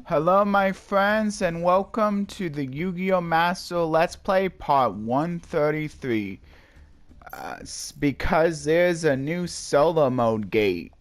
Hello my friends and welcome to the Yu-Gi-Oh! Master Let's Play Part 133. Because there's a new solo mode gate.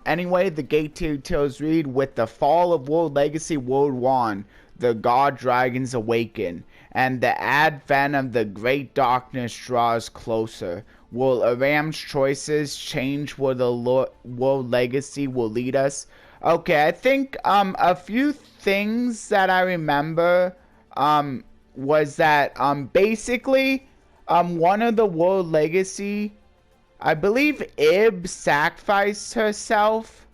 Anyway, the gate details read, with the fall of World Legacy World 1, the God Dragons awaken, and the advent of the Great Darkness draws closer. Will Aram's choices change where the World Legacy will lead us? Okay, I think a few things that I remember was that basically one of the World Legacy, I believe Ib sacrificed herself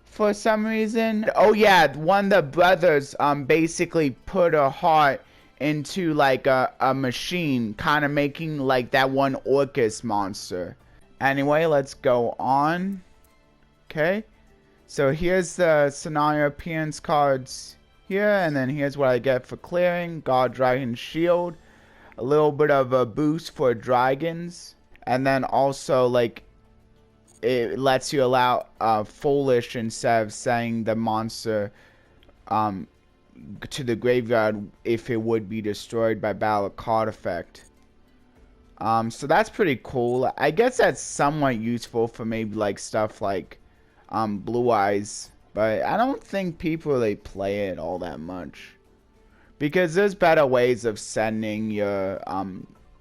for some reason. Oh yeah, one of the brothers basically put her heart into like a machine, kind of making like that one Orcus monster. Anyway, let's go on. Okay. So here's the scenario appearance cards here, and then here's what I get for clearing. God Dragon Shield, a little bit of a boost for dragons, and then also like it lets you allow foolish instead of sending the monster to the graveyard if it would be destroyed by battle card effect. So that's pretty cool. I guess that's somewhat useful for maybe like stuff like Blue Eyes, but I don't think people really play it all that much because there's better ways of sending your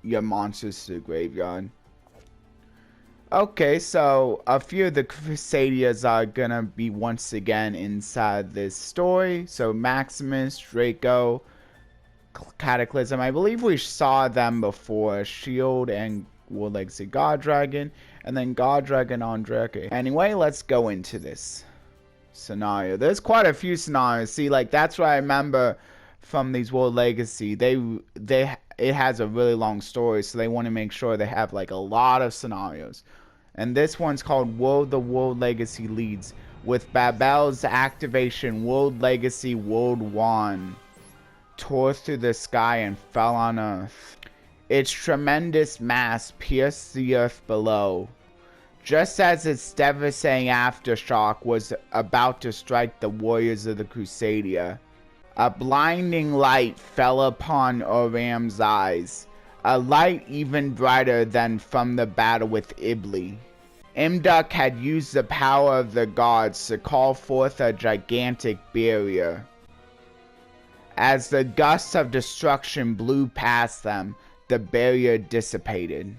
monsters to the graveyard. Okay, so a few of the Crusaders are gonna be once again inside this story. So Maximus, Draco, Cataclysm. I believe we saw them before. Shield and World Legacy God Dragon, and then God Dragon on Drake. Anyway, let's go into this scenario. There's quite a few scenarios. See, like that's what I remember from these World Legacy. It has a really long story, so they want to make sure they have like a lot of scenarios. And this one's called the World Legacy Leads. With Babel's activation, World Legacy World 1 tore through the sky and fell on Earth. Its tremendous mass pierced the earth below. Just as its devastating aftershock was about to strike the warriors of the Crusadia, a blinding light fell upon Oram's eyes, a light even brighter than from the battle with Ibli. Imduk had used the power of the gods to call forth a gigantic barrier. As the gusts of destruction blew past them, the barrier dissipated.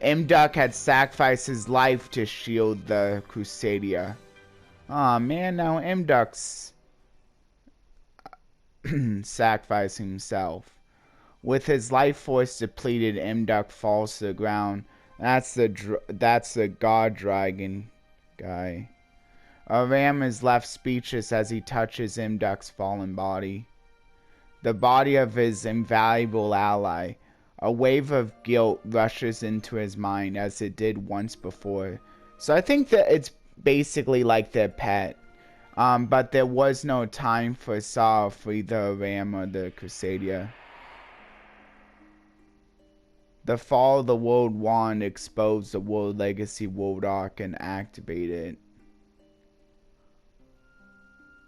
Imduk had sacrificed his life to shield the Crusadia. Aw man, now Imduk's sacrificing himself. With his life force depleted, Imduk falls to the ground. That's the God Dragon guy. Aram is left speechless as he touches Imduk's fallen body. The body of his invaluable ally. A wave of guilt rushes into his mind as it did once before. So I think that it's basically like their pet. But there was no time for sorrow for either Aram or the Crusadia. The fall of the World Wand exposed the World Legacy World Arc and activated it.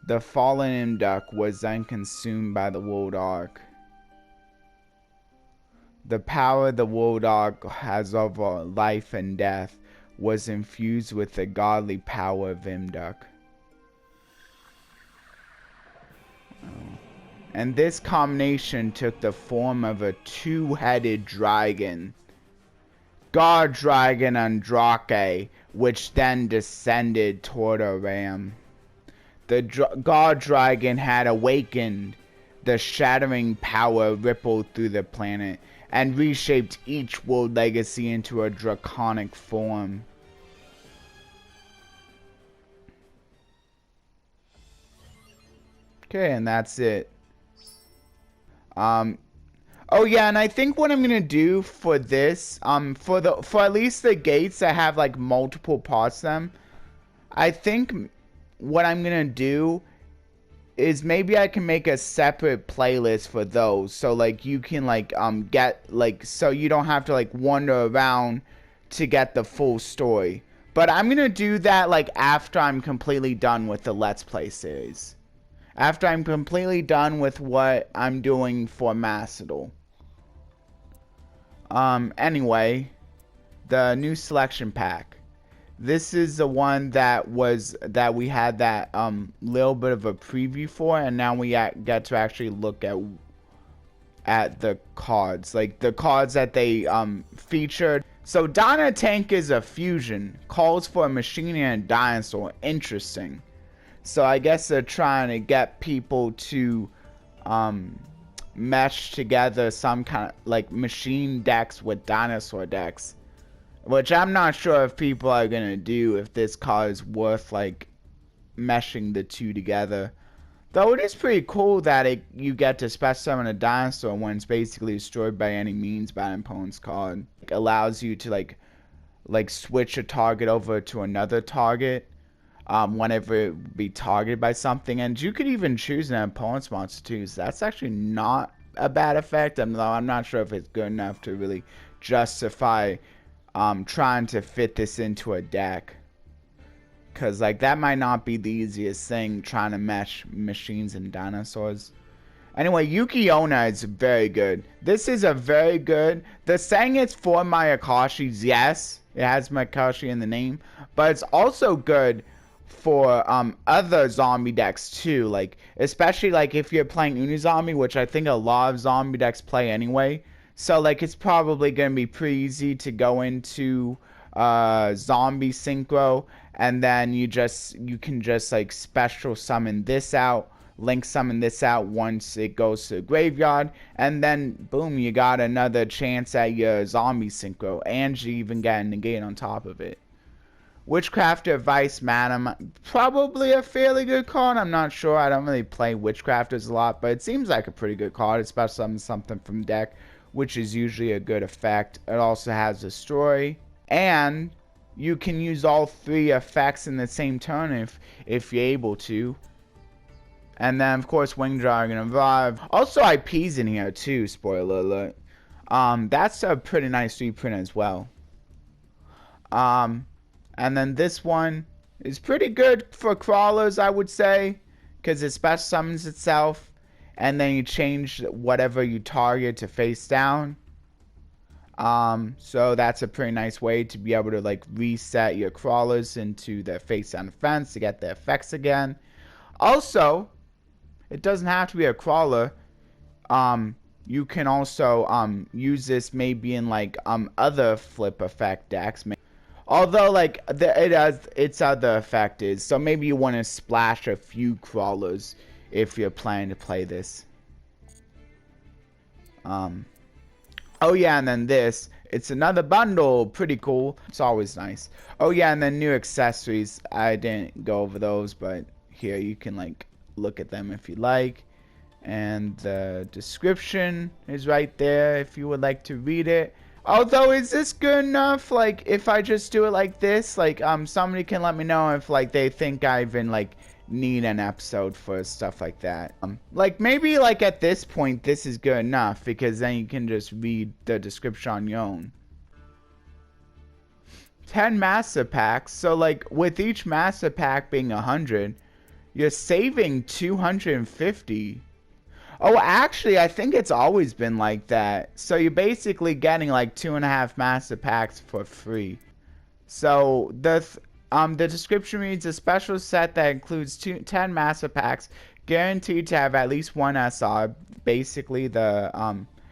The fallen Imduk was then consumed by the World Arc. The power the World Arc has over life and death was infused with the godly power of Imduk. And this combination took the form of a two-headed dragon, God Dragon Andrake, which then descended toward Aram. The God Dragon had awakened. The shattering power rippled through the planet and reshaped each World Legacy into a draconic form. Okay, and that's it. Oh yeah, and I think what I'm gonna do for this, for at least the gates that have like multiple parts to them, I think what I'm gonna do is maybe I can make a separate playlist for those, so like you can like get like, so you don't have to like wander around to get the full story. But I'm gonna do that like after I'm completely done with the Let's Play series. after I'm completely done with what I'm doing for Macedal. Anyway, the new selection pack. This is the one that we had that little bit of a preview for, and now we get to actually look at the cards, like the cards that they featured. So Dino Tank is a fusion, calls for a machine and a dinosaur. Interesting. So I guess they're trying to get people to mesh together some kind of like machine decks with dinosaur decks, which I'm not sure if people are gonna do, if this card is worth like meshing the two together. Though it is pretty cool that you get to special summon a dinosaur when it's basically destroyed by any means by an opponent's card. It allows you to like switch a target over to another target whenever it be targeted by something, and you could even choose an opponent's monster too. So that's actually not a bad effect. Though I'm not sure if it's good enough to really justify trying to fit this into a deck. Because, like, that might not be the easiest thing, trying to mesh machines and dinosaurs. Anyway, Yuki-Onna is very good. This is a very good... The saying it's for Mayakashis, yes. It has Mayakashi in the name. But it's also good for other zombie decks, too. Like, especially, like, if you're playing Unizombie, which I think a lot of zombie decks play anyway. So, like, it's probably going to be pretty easy to go into zombie synchro, and then you can just like special summon this out, link summon this out once it goes to the graveyard, and then boom, you got another chance at your zombie synchro, and you even get a negate on top of it. Witchcrafter Vice Madam, probably a fairly good card. I'm not sure. I don't really play Witchcrafters a lot, but it seems like a pretty good card, especially something from deck, which is usually a good effect. It also has Destroy, and you can use all three effects in the same turn if you're able to. And then, of course, Wing Dragon Evolve. Also, IP's in here, too, spoiler alert. That's a pretty nice reprint as well. And then this one is pretty good for crawlers, I would say, because it special summons itself, and then you change whatever you target to face down. So that's a pretty nice way to be able to like reset your crawlers into their face down defense to get the effects again. Also, it doesn't have to be a crawler. You can also use this maybe in like other flip effect decks. Although like it has its other effect is, so maybe you want to splash a few crawlers if you're planning to play this. Oh yeah, and then this, it's another bundle, pretty cool. It's always nice. Oh yeah, and then new accessories. I didn't go over those, but here you can like look at them if you like. And the description is right there if you would like to read it. Although, is this good enough? Like, if I just do it like this, like, somebody can let me know if like they think I even like need an episode for stuff like that. Like maybe like at this point this is good enough, because then you can just read the description on your own. 10 master packs, so like with each master pack being 100, you're saving 250. Oh, actually I think it's always been like that. So you're basically getting like 2.5 master packs for free. So the description reads: a special set that includes 10 master packs, guaranteed to have at least one SR. Basically, the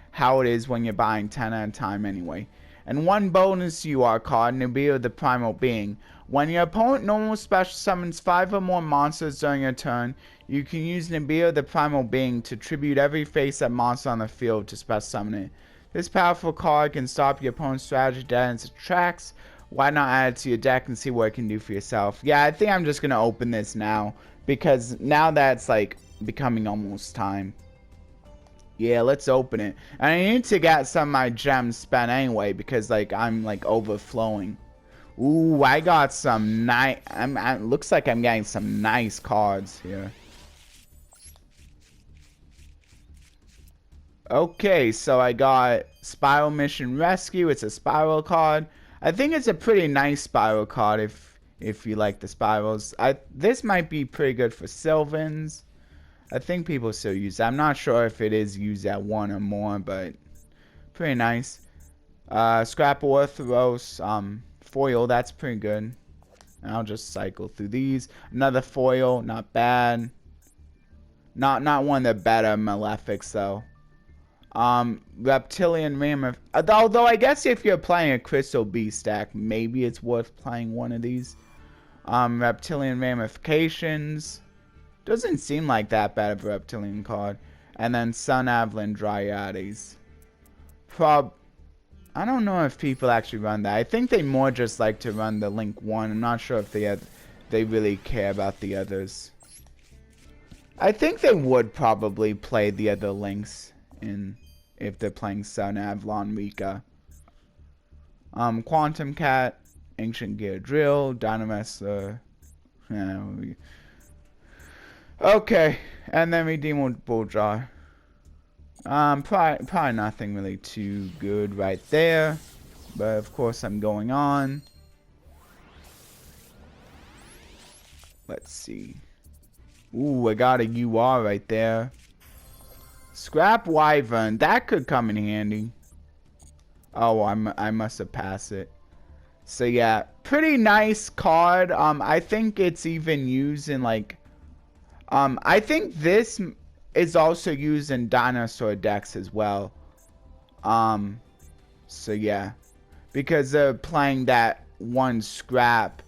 how it is when you're buying 10 at a time anyway. And one bonus UR card, Nibiru the Primal Being. When your opponent normal special summons 5 or more monsters during your turn, you can use Nibiru the Primal Being to tribute every face-up monster on the field to special summon it. This powerful card can stop your opponent's strategy dead in its tracks. Why not add it to your deck and see what it can do for yourself? Yeah, I think I'm just going to open this now, because now that's like becoming almost time. Yeah, let's open it. And I need to get some of my gems spent anyway, because like I'm like overflowing. Ooh, I got some nice... looks like I'm getting some nice cards here. Okay, so I got Spiral Mission Rescue. It's a spiral card. I think it's a pretty nice spiral card if you like the spirals. This might be pretty good for Sylvans. I think people still use it. I'm not sure if it is used at 1 or more, but pretty nice. Scrap Orthros, foil, that's pretty good. I'll just cycle through these. Another foil, not bad. Not one of the better Malefics though. Reptilian Mammoth. Although I guess if you're playing a Crystal Beast deck, maybe it's worth playing one of these. Reptilian Ramifications. Doesn't seem like that bad of a Reptilian card. And then Sun Avalon Dryades. I don't know if people actually run that. I think they more just like to run the Link 1. I'm not sure if they really care about the others. I think they would probably play the other Links if they're playing Sun Avalon Rika. Quantum Cat, Ancient Gear Drill, Dynamester. Okay, and then Redeemable Jar. Probably nothing really too good right there. But of course I'm going on. Let's see. Ooh, I got a UR right there. Scrap Wyvern. That could come in handy. Oh, I must have passed it. So yeah, pretty nice card. I think it's even used in like... I think this is also used in dinosaur decks as well. So yeah, because they're playing that one scrap.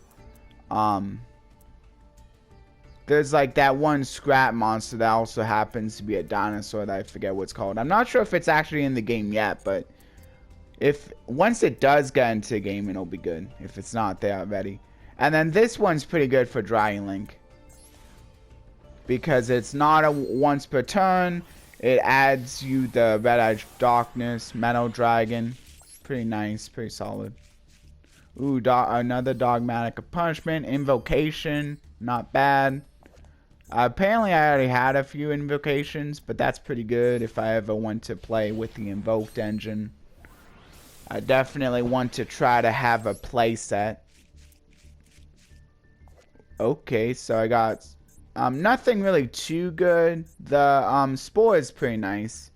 There's like that one scrap monster that also happens to be a dinosaur that I forget what's called. I'm not sure if it's actually in the game yet, but once it does get into the game, it'll be good. If it's not there already. And then this one's pretty good for Drying Link. Because it's not a once per turn. It adds you the Red Edge Darkness, Metal Dragon. Pretty nice, pretty solid. Ooh, another Dogmatic Punishment. Invocation, not bad. Apparently I already had a few invocations, but that's pretty good if I ever want to play with the Invoked engine. I definitely want to try to have a play set. Okay, so I got nothing really too good. The Spore is pretty nice.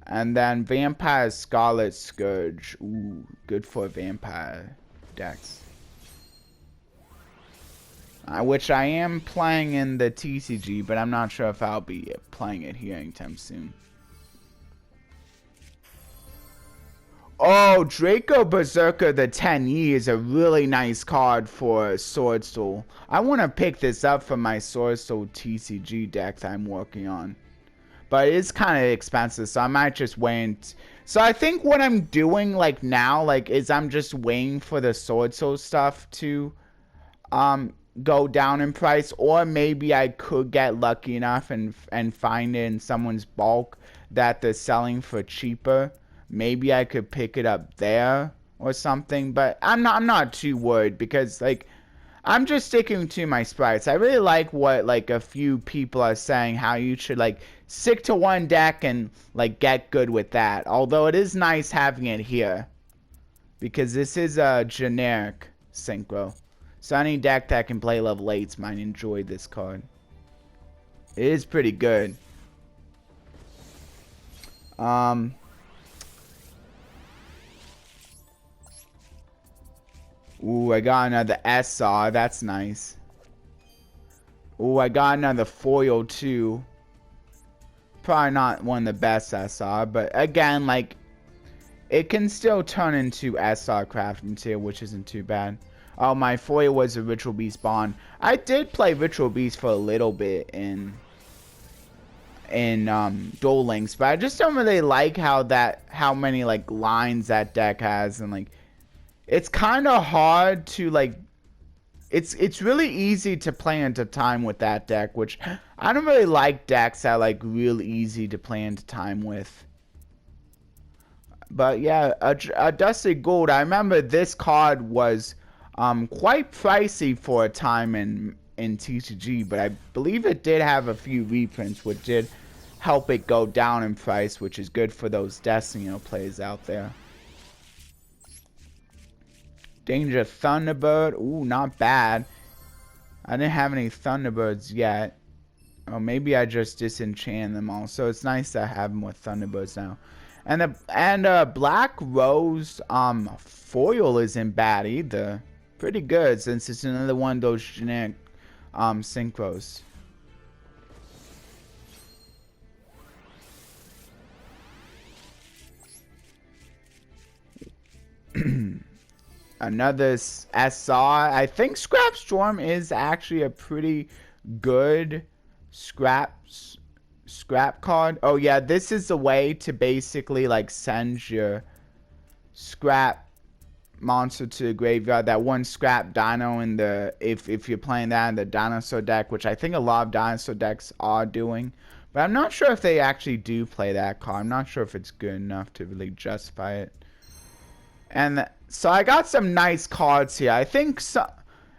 And then Vampire Scarlet Scourge. Ooh, good for vampire decks. Which I am playing in the TCG, but I'm not sure if I'll be playing it here anytime soon. Oh, Draco Berserker the 10E is a really nice card for Sword Soul. I want to pick this up for my Sword Soul TCG deck that I'm working on. But it's kind of expensive, so I might just wait. So I think what I'm doing like now, is I'm just waiting for the Sword Soul stuff to go down in price, or maybe I could get lucky enough and find it in someone's bulk that they're selling for cheaper. Maybe I could pick it up there or something, but I'm not too worried because I'm just sticking to my sprites. I really like what a few people are saying, how you should stick to one deck and get good with that. Although it is nice having it here because this is a generic synchro. So any deck that can play level 8s might enjoy this card. It is pretty good. Ooh, I got another SR. That's nice. Ooh, I got another foil too. Probably not one of the best SR, but again, it can still turn into SR crafting tier, which isn't too bad. Oh, my foil was a Ritual Beast Bond. I did play Ritual Beast for a little bit in Duel Links, but I just don't really like how many lines that deck has, and it's kind of hard to it's really easy to play into time with that deck, which I don't really like decks that are real easy to play into time with. But yeah, a Dusted Gold. I remember this card was quite pricey for a time in TCG, but I believe it did have a few reprints, which did help it go down in price, which is good for those Destiny players out there. Danger Thunderbird. Ooh, not bad. I didn't have any Thunderbirds yet. Oh, maybe I just disenchant them all. So it's nice to have more Thunderbirds now. And Black Rose foil isn't bad either. Pretty good since it's another one of those generic synchros. Another SR. I think Scrap Storm is actually a pretty good scrap card. Oh yeah, this is the way to basically like send your scrap monster to the graveyard. That one scrap dino in the if you're playing that in the dinosaur deck, which I think a lot of dinosaur decks are doing. But I'm not sure if they actually do play that card. I'm not sure if it's good enough to really justify it. And so I got some nice cards here. I think so.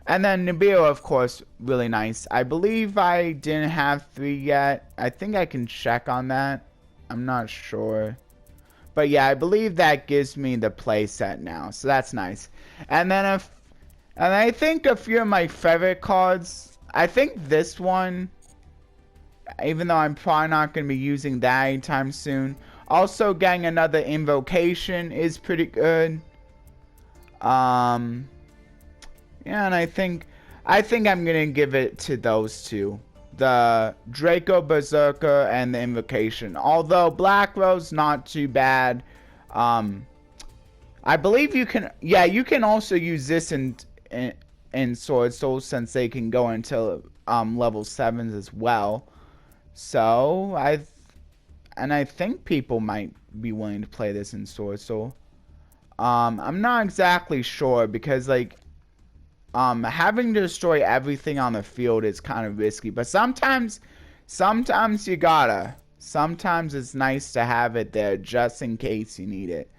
And then Nibiru, of course, really nice. I believe I didn't have 3 yet. I think I can check on that. I'm not sure. But yeah, I believe that gives me the play set now. So that's nice. And then and I think a few of my favorite cards. I think this one, even though I'm probably not going to be using that anytime soon. Also, getting another invocation is pretty good. Yeah, and I think I'm gonna give it to those two, the Draco Berserker and the Invocation. Although Black Rose not too bad. I believe you can. Yeah, you can also use this in Sword Soul since they can go until level 7s as well. So I think people might be willing to play this in Sword Soul. I'm not exactly sure because like having to destroy everything on the field is kind of risky, but sometimes you gotta. Sometimes it's nice to have it there just in case you need it.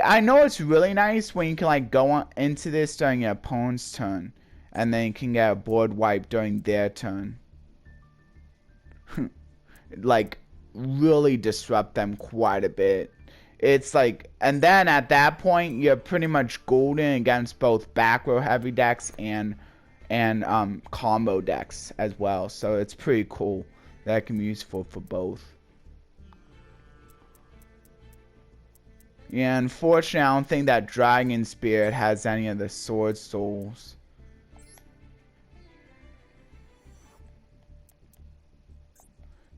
I know it's really nice when you can like go into this during your opponent's turn and then you can get a board wipe during their turn. Like really disrupt them quite a bit. It's like, and then at that point you're pretty much golden against both back row heavy decks and combo decks as well. So it's pretty cool. That can be useful for both. Yeah, unfortunately I don't think that Dragon Spirit has any of the Sword Souls.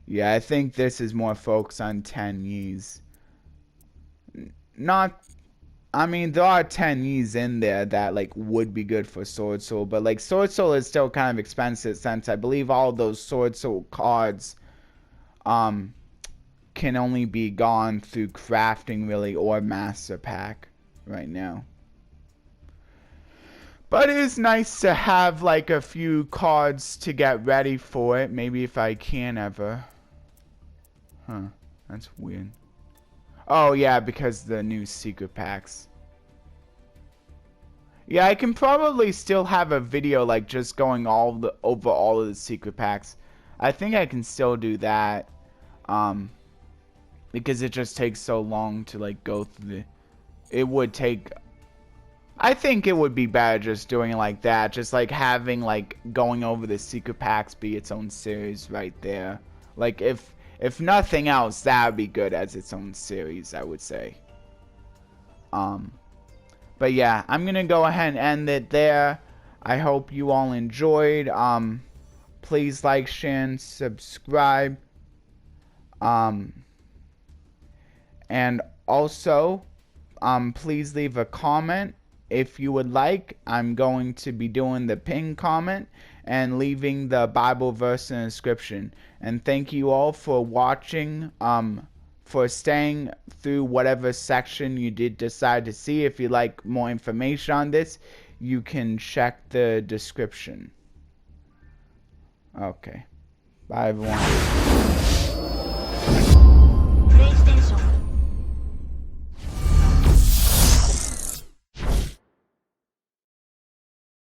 Yeah, I think this is more focused on 10 Ys. Not, I mean, there are 10 Ys in there that like would be good for Sword Soul, but like Sword Soul is still kind of expensive since I believe all those Sword Soul cards can only be gone through crafting really or Master Pack right now. But it is nice to have like a few cards to get ready for it, maybe if I can ever. Huh, that's weird. Oh yeah, because the new secret packs. Yeah, I can probably still have a video like just going over all of the secret packs. I think I can still do that. Because it just takes so long to like go through it would take, I think it would be better just doing it like that, just like having like going over the secret packs be its own series right there. Like if nothing else, that would be good as its own series, I would say. But yeah, I'm gonna go ahead and end it there. I hope you all enjoyed. Please like, share, and subscribe. And also, please leave a comment if you would like. I'm going to be doing the pinned comment and leaving the Bible verse in the description. And thank you all for watching, for staying through whatever section you did decide to see. If you'd like more information on this, you can check the description. Okay. Bye, everyone.